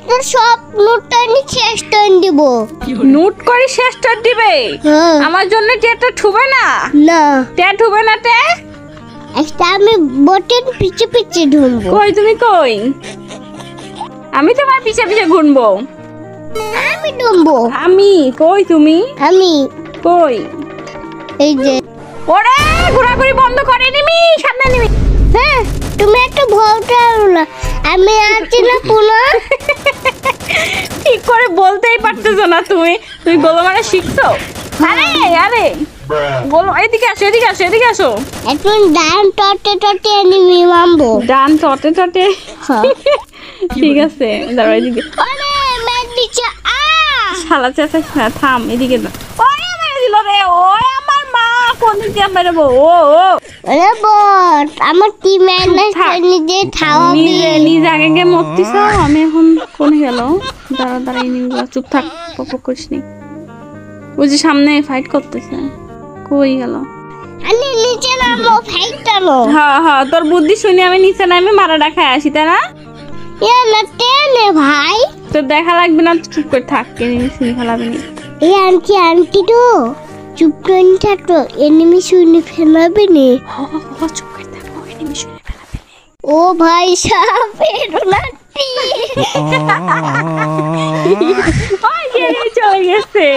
তো সব নোটটা নি শেষ টাইম দিব। নোট করে শেষ টাইম দিবে? আমার জন্য টেটা ঠুবে না? না টে ঠুবে না টে? একটা আমি বটেন পিছে পিছে ঢুকবো। কই তুমি কই? আমি তোমার পিছে পিছে ঘুরবো। আমি ঢুকবো। আমি কই তুমি? আমি কই? এই যে ওরে ঘোরাঘুরি বন্ধ করে নিবি, সামনে নিবি। হ্যাঁ তুমি একটা ভোলটা না আমি আছি না পুনা। ঠিক করে বলতেই পারতেছো না তুমি। তুমি গোলো মারা শিখছো? আরে আরে গোলো, এদিকে আসো এদিকে আসো এদিকে আসো। এখন ডান টটে টটে এনিমি মারবো। ডান টটে টটে। ঠিক আছে দাঁড়াও এদিকে। আরে ম্যাচ দিচ্ছে আ শালা চেঁচাইস না, থাম এদিকে না। ওরে মেরে দিল রে, ওই আমার মা কোন দিক দিয়ে মেরেবো? ও ও আরে বট আমার টিম ম্যানেজ থাক। নিজে খাওয়াবি। নিজে আগে গিয়ে মরতিস। আমি এখন কোনে গেল? দাঁড়া দাঁড়া এনিমিগুলো চুপ থাক, পক করিস নি। ওই যে সামনে ফাইট করতেছে, কই গেল? আমি নিচে নামবো ফাইট করো। হ্যাঁ হ্যাঁ, তোর বুদ্ধি শুনে আমি নিচে নামে মারাটা খাই আসি, তাই না? এ না টেনে ভাই। তোর দেখা লাগবে না, চুপ করে থাক, এনিমি শুনে ফেলাবি না। এই আন্টি তো চুপ করে থাকতো এনিমি শুনে ফেলাবে নে। চুপ করে থাক, এনিমি শুনে ফেলাবি না। ও ভাই সাপের লাঠি। ওই যে চলে গেছে।